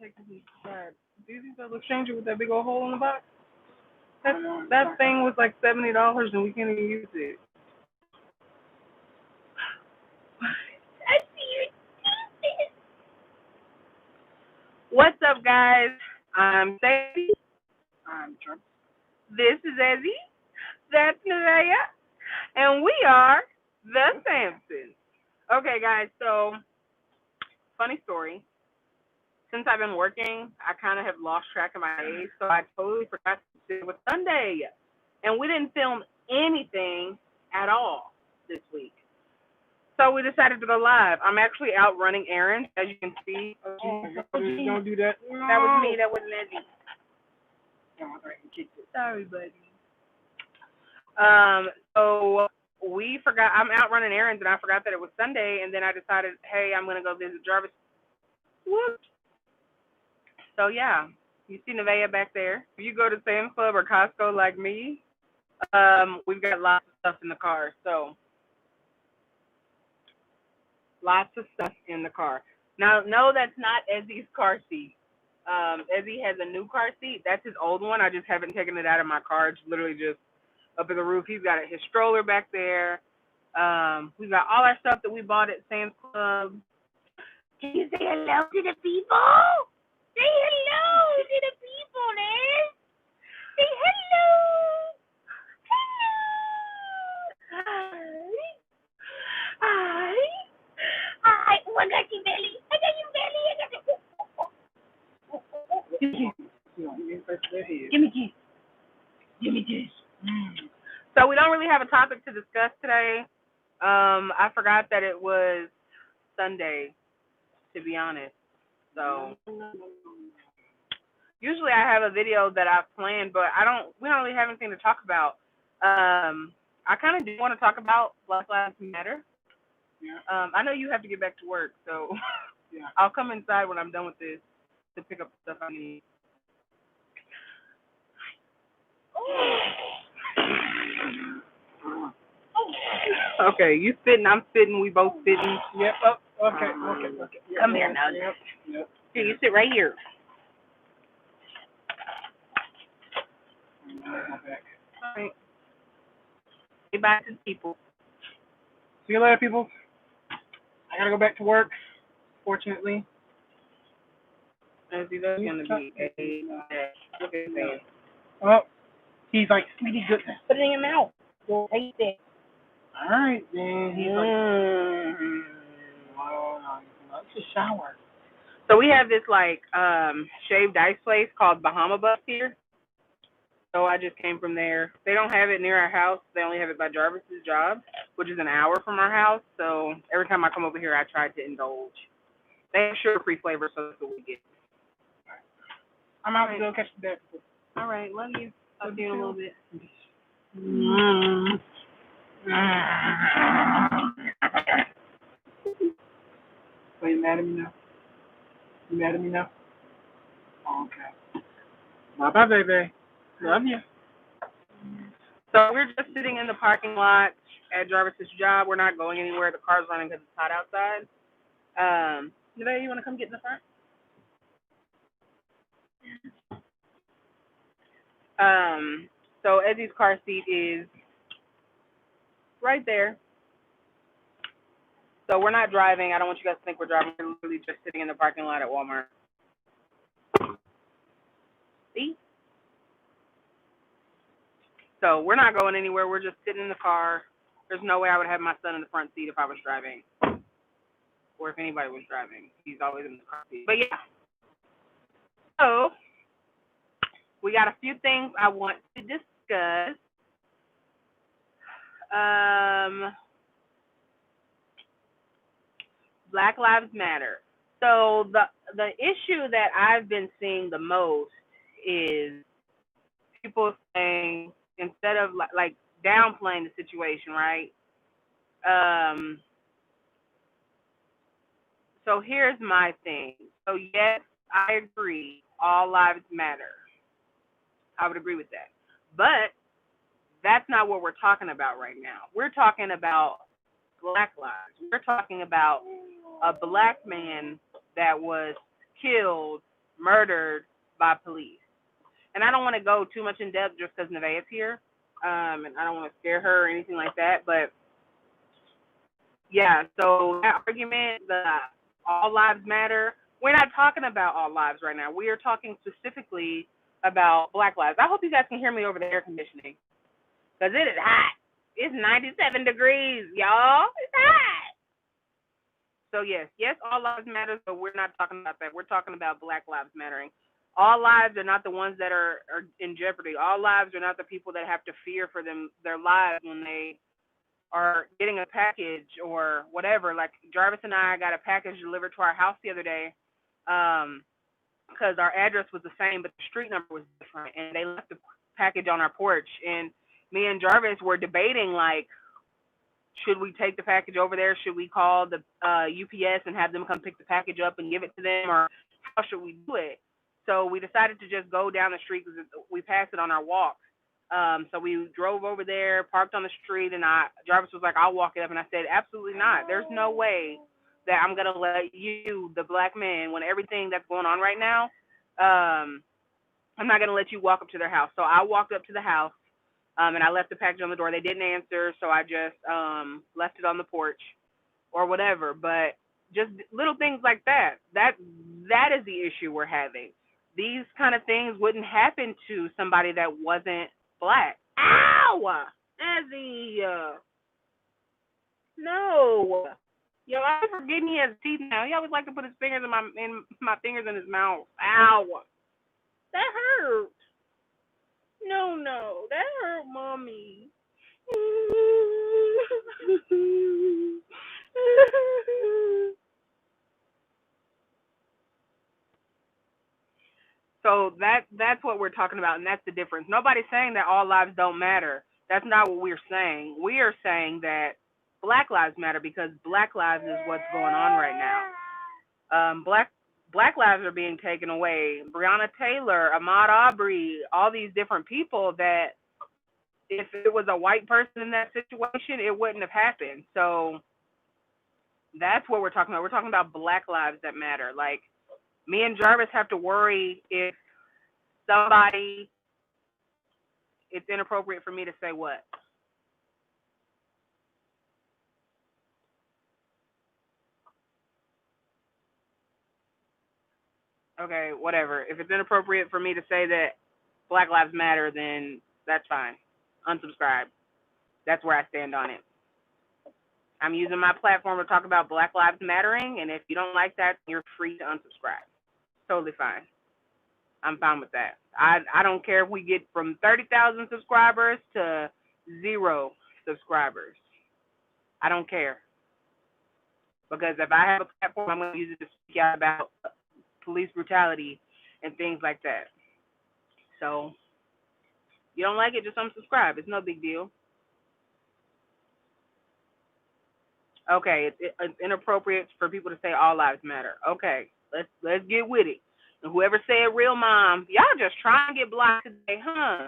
take this inside. Do you think they'll exchange it with that big old hole in the box? That thing was like $70 and we can't even use it. I see you stupid. What's up, guys? I'm Sadie. I'm Jarvis. This is Ezzy. That's Nevaeh. And we are the Sampsons. Okay, guys, so funny story. Since I've been working, I kind of have lost track of my days, so I totally forgot it was Sunday. And we didn't film anything at all this week. So we decided to go live. I'm actually out running errands, as you can see. Don't do that. That was me. That wasn't Ezzy. Sorry, buddy. So we forgot. I'm out running errands, and I forgot that it was Sunday. And then I decided, hey, I'm gonna go visit Jarvis. Whoops. So yeah, you see Nevaeh back there. If you go to Sam's Club or Costco like me, we've got lots of stuff in the car. So lots of stuff in the car. Now, no, that's not Ezzy's car seat. Ezzy has a new car seat. That's his old one. I just haven't taken it out of my car. It's literally just up in the roof. He's got his stroller back there. We've got all our stuff that we bought at Sam's Club. Can you say hello to the people? Say hello to the people, man. Say hello. Hello. Hi. Hi. Oh, I got you, Belly. I got you, Belly. I got you. Give me this. Give me this. So we don't really have a topic to discuss today. I forgot that it was Sunday, to be honest. So usually I have a video that I've planned, but we don't really have anything to talk about. I kind of do want to talk about Black Lives Matter. Yeah. I know you have to get back to work, so Yeah. I'll come inside when I'm done with this to pick up the stuff I need. Okay, you spitting, I'm spitting, we both spitting. Yep. Oh, okay. Yeah, Come here now. Yep. Here, you sit right here. All right. Say bye to the people. See you later, people. I gotta go back to work, fortunately. That's gonna be a look at that. Oh, he's like, sweetie goodness. Put it in your mouth. You'll taste it. All right, then. He's like, it's a shower. So we have this like shaved ice place called Bahama Bus here. So I just came from there. They don't have it near our house. They only have it by Jarvis's job, which is an hour from our house. So every time I come over here, I try to indulge. They have sugar-free flavor, so that's what we get. I'm out to go catch the dad. All right, love you. I'll see you in a little bit. So you mad at me now? You mad at me now? Oh, okay. Bye-bye, baby. Love you. So we're just sitting in the parking lot at Jarvis's job. We're not going anywhere. The car's running because it's hot outside. Nevaeh, you want to come get in the front? So Ezzy's car seat is right there. So we're not driving. I don't want you guys to think we're driving. We're literally just sitting in the parking lot at Walmart. See? So we're not going anywhere. We're just sitting in the car. There's no way I would have my son in the front seat if I was driving. Or if anybody was driving. He's always in the car seat. But yeah. So we got a few things I want to discuss. Black Lives Matter. So the issue that I've been seeing the most is people saying, instead of like downplaying the situation, right? So here's my thing. So yes, I agree, all lives matter. I would agree with that. But that's not what we're talking about right now. We're talking about Black lives. We're talking about a black man that was killed murdered by police. And I don't want to go too much in depth just because Nevaeh's here, and I don't want to scare her or anything like that. But yeah, so that argument, the all lives matter. We're not talking about all lives right now. We are talking specifically about Black lives. I hope you guys can hear me over the air conditioning because it is hot. It's 97 degrees, y'all. It's hot. So yes, all lives matter, but we're not talking about that. We're talking about Black lives mattering. All lives are not the ones that are in jeopardy. All lives are not the people that have to fear for their lives when they are getting a package or whatever. Like Jarvis and I got a package delivered to our house the other day, because our address was the same, but the street number was different, and they left the package on our porch. And me and Jarvis were debating, like, should we take the package over there? Should we call the UPS and have them come pick the package up and give it to them, or how should we do it? So we decided to just go down the street because we passed it on our walk. So we drove over there, parked on the street, and Jarvis was like, I'll walk it up. And I said, absolutely not. There's no way that I'm going to let you, the black man, when everything that's going on right now, I'm not going to let you walk up to their house. So I walked up to the house, and I left the package on the door. They didn't answer, so I just left it on the porch or whatever. But just little things like that. That is the issue we're having. These kind of things wouldn't happen to somebody that wasn't black. Ow! Ezzy! No! Yo, I forget he has teeth now. He always like to put his fingers in my fingers in his mouth. Ow! That hurt. No, that hurt, mommy. So that's what we're talking about, and that's the difference. Nobody's saying that all lives don't matter. That's not what we're saying. We are saying that Black lives matter because Black lives is what's going on right now. Black lives are being taken away. Breonna Taylor, Ahmaud Arbery, all these different people that if it was a white person in that situation, it wouldn't have happened. So that's what we're talking about. We're talking about Black lives that matter. Like, me and Jarvis have to worry if somebody, it's inappropriate for me to say what? Okay, whatever. If it's inappropriate for me to say that Black lives matter, then that's fine. Unsubscribe. That's where I stand on it. I'm using my platform to talk about Black lives mattering, and if you don't like that, you're free to unsubscribe. Totally fine. I'm fine with that. I don't care if we get from 30,000 subscribers to 0 subscribers. I don't care. Because if I have a platform, I'm going to use it to speak out about police brutality and things like that. So, you don't like it, just unsubscribe. It's no big deal. Okay, it's inappropriate for people to say all lives matter. Okay, let's get with it. And whoever said real mom, y'all just trying to get blocked today, huh?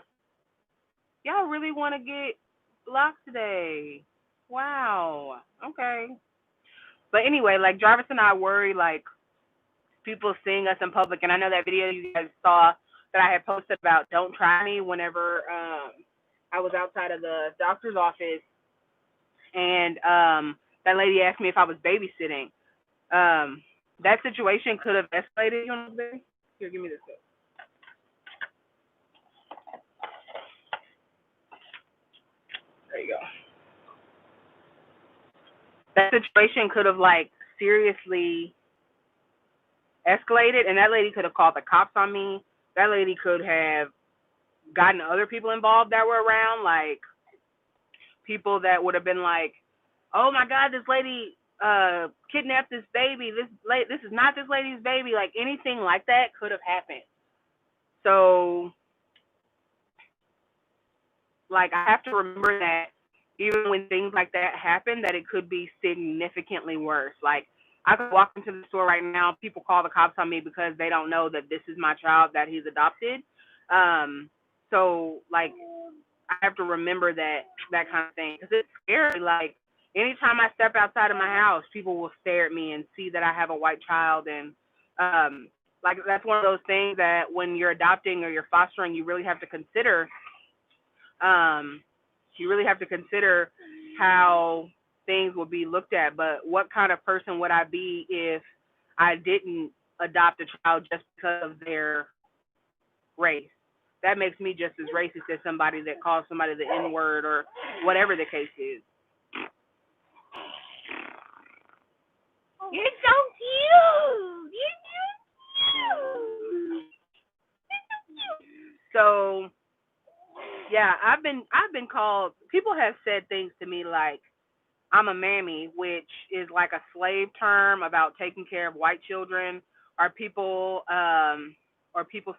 Y'all really want to get blocked today? Wow. Okay. But anyway, like Jarvis and I worry like people seeing us in public, and I know that video you guys saw that I had posted about "Don't Try Me" whenever I was outside of the doctor's office, and that lady asked me if I was babysitting. That situation could have escalated. You know, baby? Here, give me this. There you go. That situation could have like seriously escalated, and that lady could have called the cops on me. That lady could have gotten other people involved that were around, like people that would have been like, "Oh my God, this lady kidnapped this baby. This is not this lady's baby." Like anything like that could have happened. So, like I have to remember that even when things like that happen, that it could be significantly worse. Like I could walk into the store right now, people call the cops on me because they don't know that this is my child that he's adopted. So like I have to remember that kind of thing because it's scary. Like anytime I step outside of my house, people will stare at me and see that I have a white child, and Like that's one of those things that when you're adopting or you're fostering, you really have to consider. Um, you really have to consider how things will be looked at. But what kind of person would I be if I didn't adopt a child just because of their race? That makes me just as racist as somebody that calls somebody the N word or whatever the case is. You're so cute. You're so cute. So yeah, I've been called. People have said things to me like I'm a mammy, which is like a slave term about taking care of white children, or people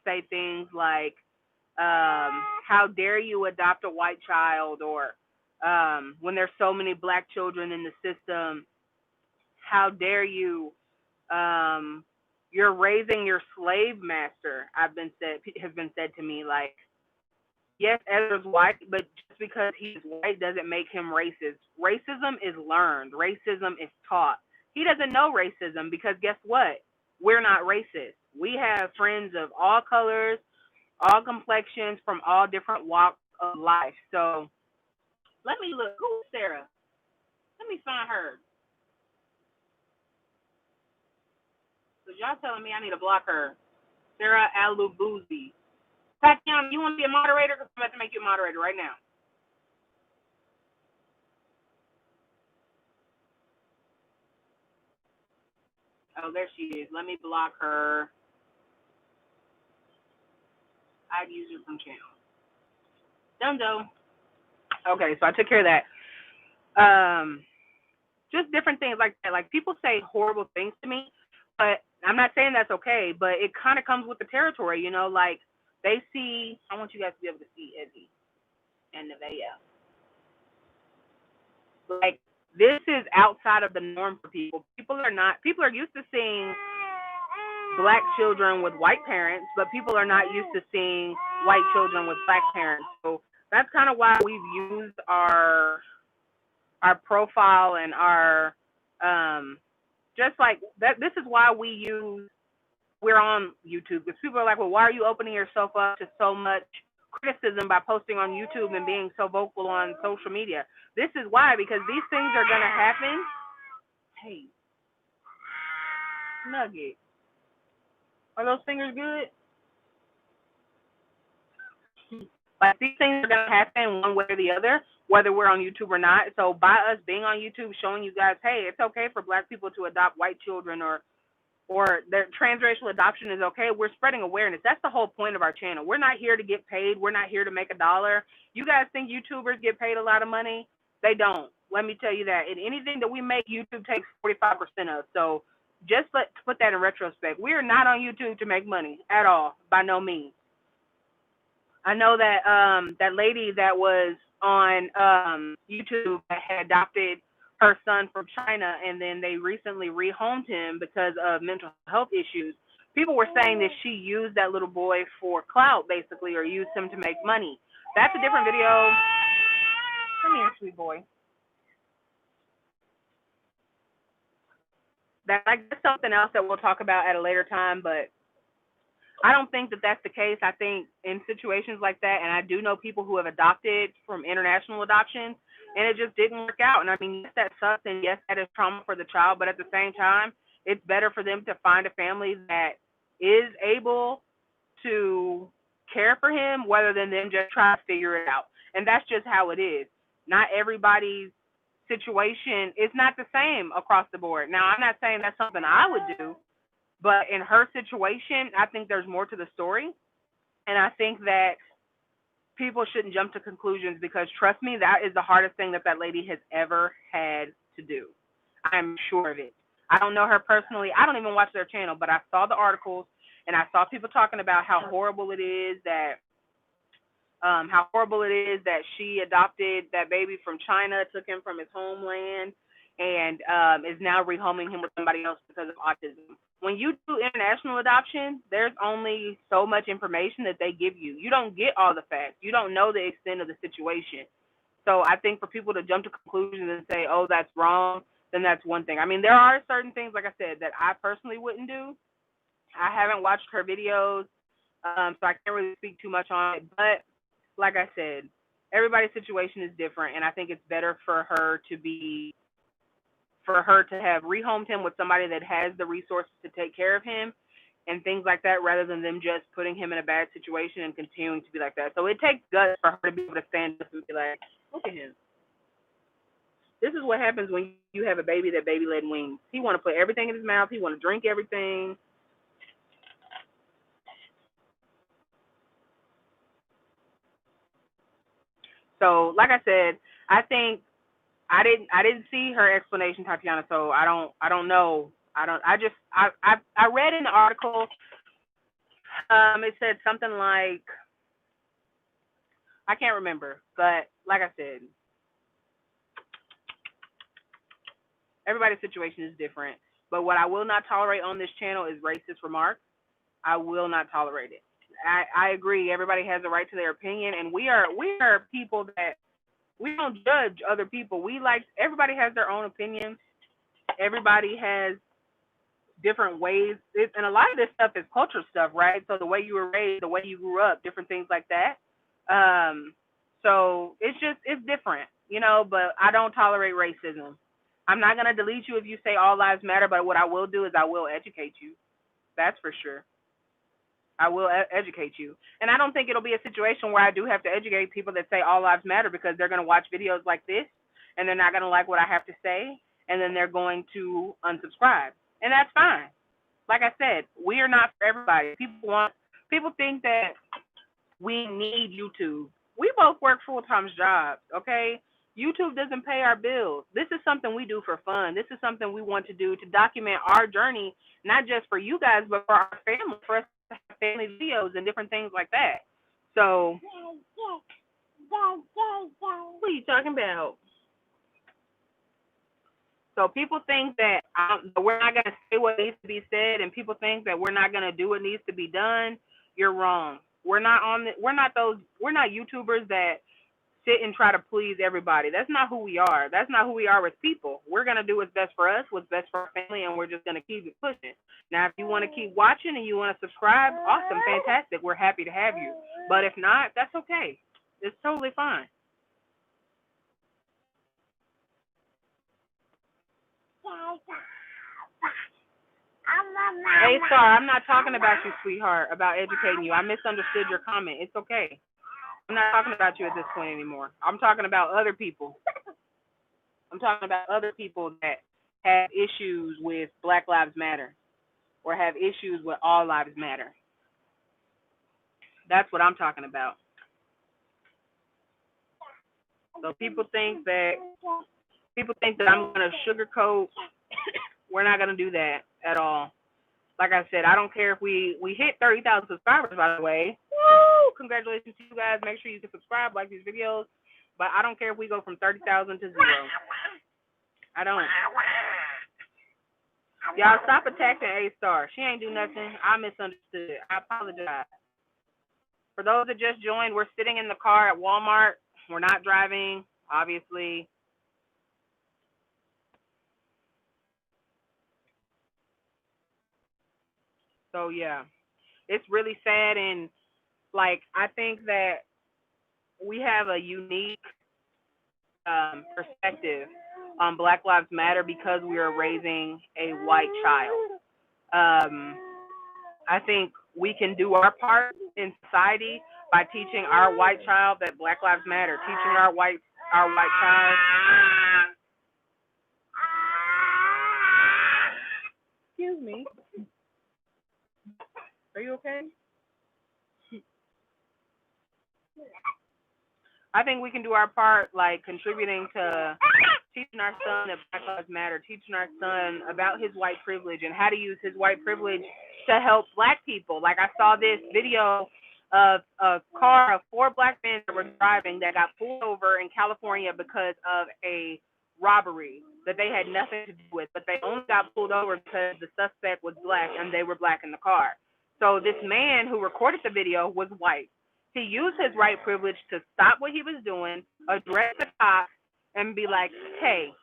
say things like how dare you adopt a white child, or when there's so many black children in the system, how dare you, um, you're raising your slave master. Has been said to me like, yes, Ezra's white, but just because he's white doesn't make him racist. Racism is learned. Racism is taught. He doesn't know racism because guess what? We're not racist. We have friends of all colors, all complexions, from all different walks of life. So let me look. Who's Sarah? Let me find her. So y'all telling me I need to block her. Sarah Alubuzi. Tatiana, you want to be a moderator? Because I'm about to make you a moderator right now. Oh, there she is. Let me block her. I'd use her from channel. Dundo. Okay, so I took care of that. Just different things like that. Like people say horrible things to me, but I'm not saying that's okay. But it kind of comes with the territory, you know. Like they see. I want you guys to be able to see Ezzy and Nevaeh. Like this is outside of the norm for people. People are not. People are used to seeing black children with white parents, but people are not used to seeing white children with black parents. So that's kind of why we've used our profile and our just like that. This is why we're on YouTube, because people are like, well, why are you opening yourself up to so much criticism by posting on YouTube and being so vocal on social media? This is why, because these things are gonna happen. Hey, Nugget, are those fingers good? Like these things are gonna happen one way or the other, whether we're on YouTube or not. So by us being on YouTube, showing you guys, hey, it's okay for black people to adopt white children, or their transracial adoption is okay. We're spreading awareness. That's the whole point of our channel. We're not here to get paid. We're not here to make a dollar. You guys think YouTubers get paid a lot of money? They don't. Let me tell you that. And anything that we make, YouTube takes 45% of. So just put that in retrospect. We are not on YouTube to make money at all, by no means. I know that that lady that was on YouTube that had adopted her son from China, and then they recently rehomed him because of mental health issues. People were saying that she used that little boy for clout, basically, or used him to make money. That's a different video. Come here, sweet boy. That's something else that we'll talk about at a later time, but I don't think that that's the case. I think in situations like that, and I do know people who have adopted from international adoption, and it just didn't work out. And I mean, yes, that sucks, and yes, that is trauma for the child, but at the same time, it's better for them to find a family that is able to care for him rather than them just try to figure it out. And that's just how it is. Not everybody's situation is not the same across the board. Now, I'm not saying that's something I would do, but in her situation, I think there's more to the story. And I think that people shouldn't jump to conclusions, because trust me, that is the hardest thing that that lady has ever had to do. I'm sure of it. I don't know her personally. I don't even watch their channel, but I saw the articles and I saw people talking about how horrible it is that she adopted that baby from China, took him from his homeland, and is now rehoming him with somebody else because of autism. When you do international adoption, there's only so much information that they give you. You don't get all the facts. You don't know the extent of the situation. So I think for people to jump to conclusions and say, oh, that's wrong, then that's one thing. I mean, there are certain things, like I said, that I personally wouldn't do. I haven't watched her videos, so I can't really speak too much on it. But like I said, everybody's situation is different, and I think it's better for her to have rehomed him with somebody that has the resources to take care of him and things like that, rather than them just putting him in a bad situation and continuing to be like that. So it takes guts for her to be able to stand up and be like, look at him. This is what happens when you have a baby that baby led wings. He want to put everything in his mouth. He want to drink everything. So, like I said, I think I didn't see her explanation, Tatiana. So I don't know. I read in the article. It said something like, I can't remember, but like I said, everybody's situation is different. But what I will not tolerate on this channel is racist remarks. I will not tolerate it. I agree. Everybody has a right to their opinion, and we are people that we don't judge other people. We like everybody has their own opinion. Everybody has different ways, and a lot of this stuff is culture stuff, right? So the way you were raised, the way you grew up, different things like that. So it's different, But I don't tolerate racism. I'm not gonna delete you if you say all lives matter, but what I will do is I will educate you. That's for sure. I will educate you. And I don't think it'll be a situation where I do have to educate people that say all lives matter, because they're going to watch videos like this and they're not going to like what I have to say, and then they're going to unsubscribe. And that's fine. Like I said, we are not for everybody. People think that we need YouTube. We both work full-time jobs, okay? YouTube doesn't pay our bills. This is something we do for fun. This is something we want to do to document our journey, not just for you guys, but for our family, for us to have family videos and different things like that. So, what are you talking about? So people think that we're not going to say what needs to be said, and people think that we're not going to do what needs to be done. You're wrong. We're not YouTubers that sit and try to please everybody. That's not who we are. That's not who we are as people. We're going to do what's best for us, what's best for our family, and we're just going to keep it pushing. Now, if you want to keep watching and you want to subscribe, awesome, fantastic. We're happy to have you. But if not, that's okay. It's totally fine. Hey, Star, I'm not talking about you, sweetheart, about educating you. I misunderstood your comment. It's okay. I'm not talking about you at this point anymore. I'm talking about other people. I'm talking about other people that have issues with Black Lives Matter or have issues with All Lives Matter. That's what I'm talking about. So people think that I'm going to sugarcoat. We're not going to do that at all. Like I said, I don't care if we hit 30,000 subscribers, by the way. Woo! Congratulations to you guys. Make sure you can subscribe, like these videos. But I don't care if we go from 30,000 to 0. I don't. Y'all stop attacking A-Star. She ain't do nothing. I misunderstood. I apologize. For those that just joined, we're sitting in the car at Walmart. We're not driving, obviously. So, yeah, it's really sad. And, I think that we have a unique perspective on Black Lives Matter because we are raising a white child. I think we can do our part in society by teaching our white child that Black Lives Matter, teaching our white child. Excuse me. Are you okay? I think we can do our part, contributing to teaching our son that Black Lives Matter, teaching our son about his white privilege and how to use his white privilege to help Black people. I saw this video of a car of 4 Black men that were driving that got pulled over in California because of a robbery that they had nothing to do with, but they only got pulled over because the suspect was Black and they were Black in the car. So this man who recorded the video was white. He used his white privilege to stop what he was doing, address the cops, and be like, hey,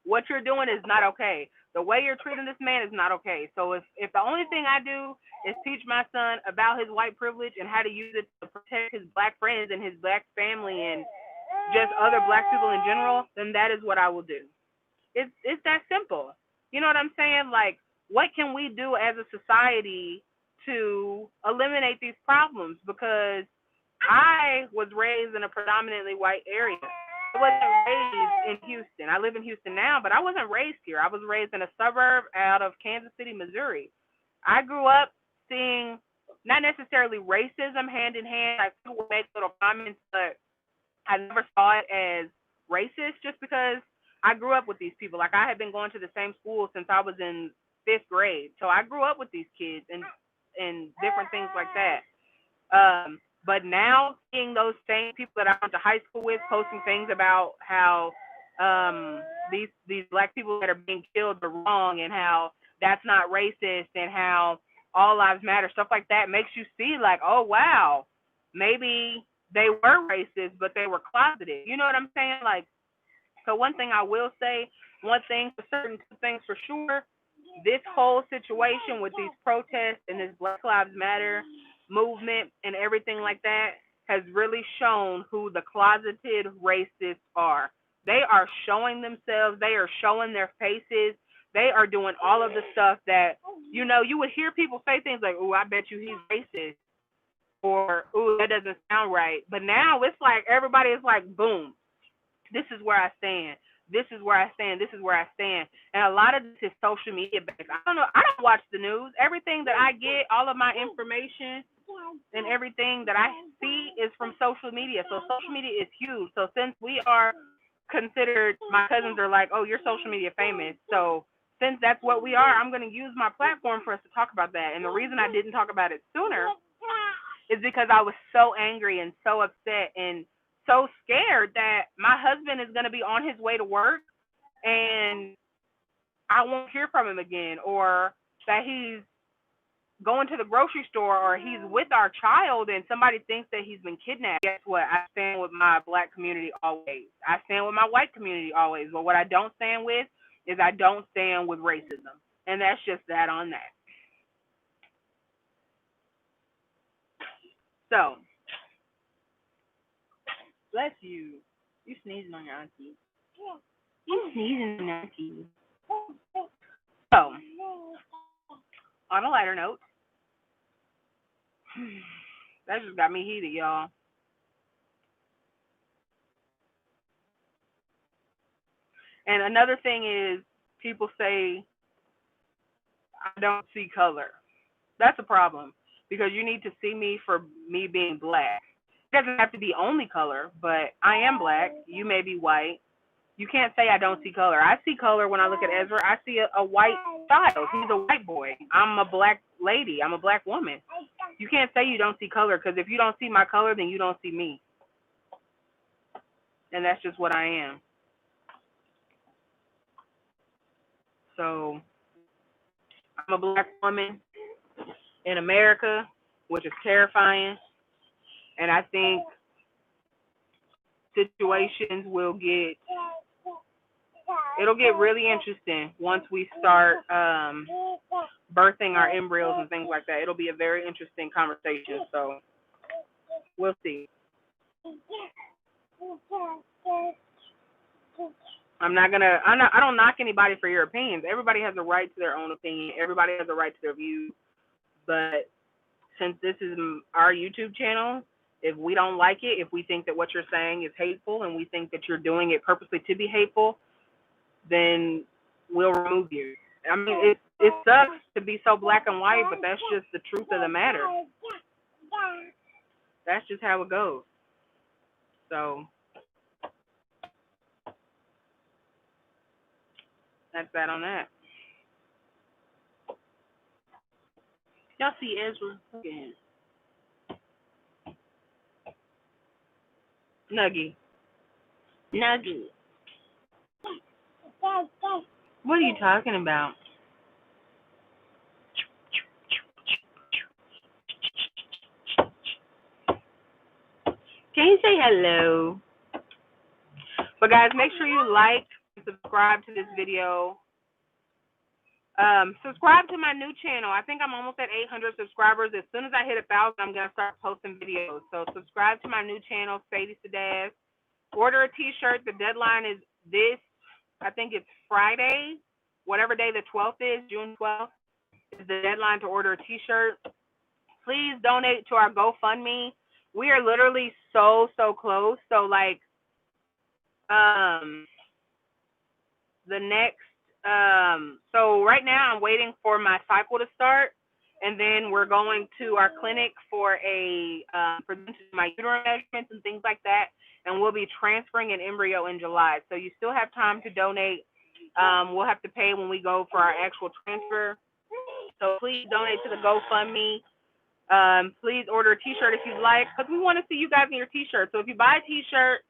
what you're doing is not okay. The way you're treating this man is not okay. So if the only thing I do is teach my son about his white privilege and how to use it to protect his black friends and his black family and just other black people in general, then that is what I will do. It's that simple. You know what I'm saying? Like, what can we do as a society to eliminate these problems? Because I was raised in a predominantly white area. I wasn't raised in Houston. I live in Houston now, but I wasn't raised here. I was raised in a suburb out of Kansas City, Missouri. I grew up seeing not necessarily racism hand in hand. Like, people would make little comments, but I never saw it as racist just because I grew up with these people. Like, I had been going to the same school since I was in 5th grade. So I grew up with these kids and different things like that. But now seeing those same people that I went to high school with posting things about how these black people that are being killed are wrong and how that's not racist and how all lives matter, stuff like that makes you see like, oh, wow, maybe they were racist, but they were closeted. You know what I'm saying? Like, so one thing I will say, one thing for certain, two things for sure, this whole situation with these protests and this Black Lives Matter movement and everything like that has really shown who the closeted racists are. They are showing themselves. They are showing their faces. They are doing all of the stuff that, you know, you would hear people say things like, oh, I bet you he's racist, or, oh, that doesn't sound right. But now it's like everybody is like, boom, this is where I stand. This is where I stand. This is where I stand. And a lot of this is social media based. I don't know. I don't watch the news. Everything that I get, all of my information and everything that I see is from social media. So social media is huge. So since we are considered, my cousins are like, oh, you're social media famous. So since that's what we are, I'm going to use my platform for us to talk about that. And the reason I didn't talk about it sooner is because I was so angry and so upset and so scared that my husband is going to be on his way to work and I won't hear from him again, or that he's going to the grocery store, or he's with our child and somebody thinks that he's been kidnapped. Guess what? I stand with my black community always. I stand with my white community always. But what I don't stand with is I don't stand with racism. And that's just that on that. So, bless you. You sneezing on your auntie. You sneezing on your auntie. So, on a lighter note, that just got me heated, y'all. And another thing is, people say, I don't see color. That's a problem because you need to see me for me being black. It doesn't have to be only color, but I am black. You may be white. You can't say I don't see color. I see color when I look at Ezra. I see a white child. He's a white boy. I'm a black lady. I'm a black woman. You can't say you don't see color because if you don't see my color, then you don't see me. And that's just what I am. So I'm a black woman in America, which is terrifying. And I think situations it'll get really interesting once we start birthing our embryos and things like that. It'll be a very interesting conversation. So we'll see. I don't knock anybody for your opinions. Everybody has a right to their own opinion. Everybody has a right to their views. But since this is our YouTube channel, if we don't like it, if we think that what you're saying is hateful and we think that you're doing it purposely to be hateful, then we'll remove you. I mean, it sucks to be so black and white, but that's just the truth of the matter. That's just how it goes. So that's that on that. Y'all see Ezra again. Nuggy. What are you talking about? Can you say hello? But guys, make sure you like and subscribe to this video. Subscribe to my new channel. I think I'm almost at 800 subscribers. As soon as I hit 1,000, I'm gonna start posting videos. So subscribe to my new channel, Sadie Sadaz. Order a T-shirt. The deadline is this. I think it's Friday, whatever day the 12th is, June 12th is the deadline to order a T-shirt. Please donate to our GoFundMe. We are literally so close. So like, um, the next so right now I'm waiting for my cycle to start, and then we're going to our clinic for a for my uterine measurements and things like that, and we'll be transferring an embryo in July. So you still have time to donate. We'll have to pay when we go for our actual transfer. So please donate to the GoFundMe. Please order a T-shirt if you'd like, because we want to see you guys in your T-shirt. So if you buy a T-shirt,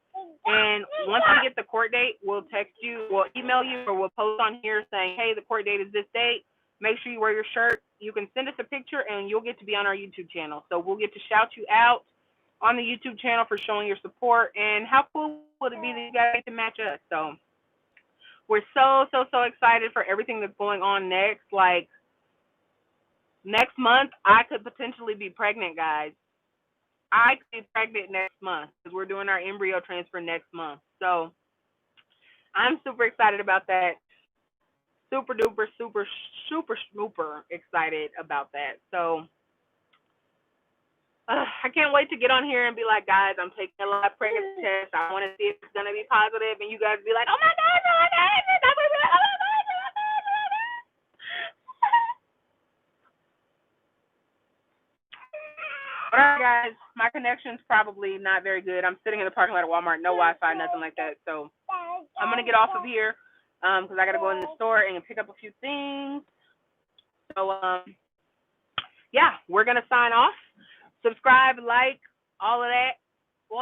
and once we get the court date, we'll text you, we'll email you, or we'll post on here saying, hey, the court date is this date. Make sure you wear your shirt. You can send us a picture, and you'll get to be on our YouTube channel. So we'll get to shout you out on the YouTube channel for showing your support. And how cool would it be that you guys get to match us? So we're so excited for everything that's going on next. Like, next month, I could potentially be pregnant, guys. I could be pregnant next month because we're doing our embryo transfer next month. So I'm super excited about that. Super excited about that. So I can't wait to get on here and be like, guys, I'm taking a live pregnancy test. I want to see if it's going to be positive. And you guys be like, oh my God, no, I got it. I'm going to be like, oh my God. All right, guys, my connection's probably not very good. I'm sitting in the parking lot of Walmart, no Wi-Fi, nothing like that. So I'm going to get off of here because I got to go in the store and pick up a few things. So, yeah, we're going to sign off. Subscribe, like, all of that. We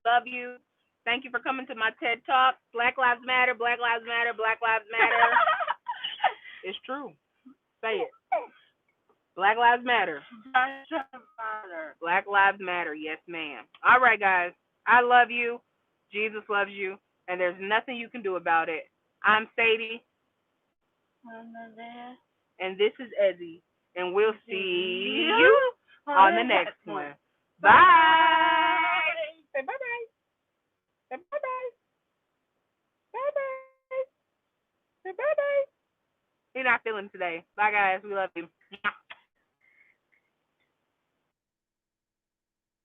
love you. Thank you for coming to my TED Talk. Black Lives Matter, Black Lives Matter, Black Lives Matter. It's true. Say it. Black Lives Matter. Black Lives Matter. Yes, ma'am. All right, guys. I love you. Jesus loves you. And there's nothing you can do about it. I'm Sadie. And this is Ezzy. And we'll see you on the next one. Bye. Say bye-bye. Say bye-bye. Bye-bye. Say bye-bye. You're not feeling today. Bye, guys. We love you.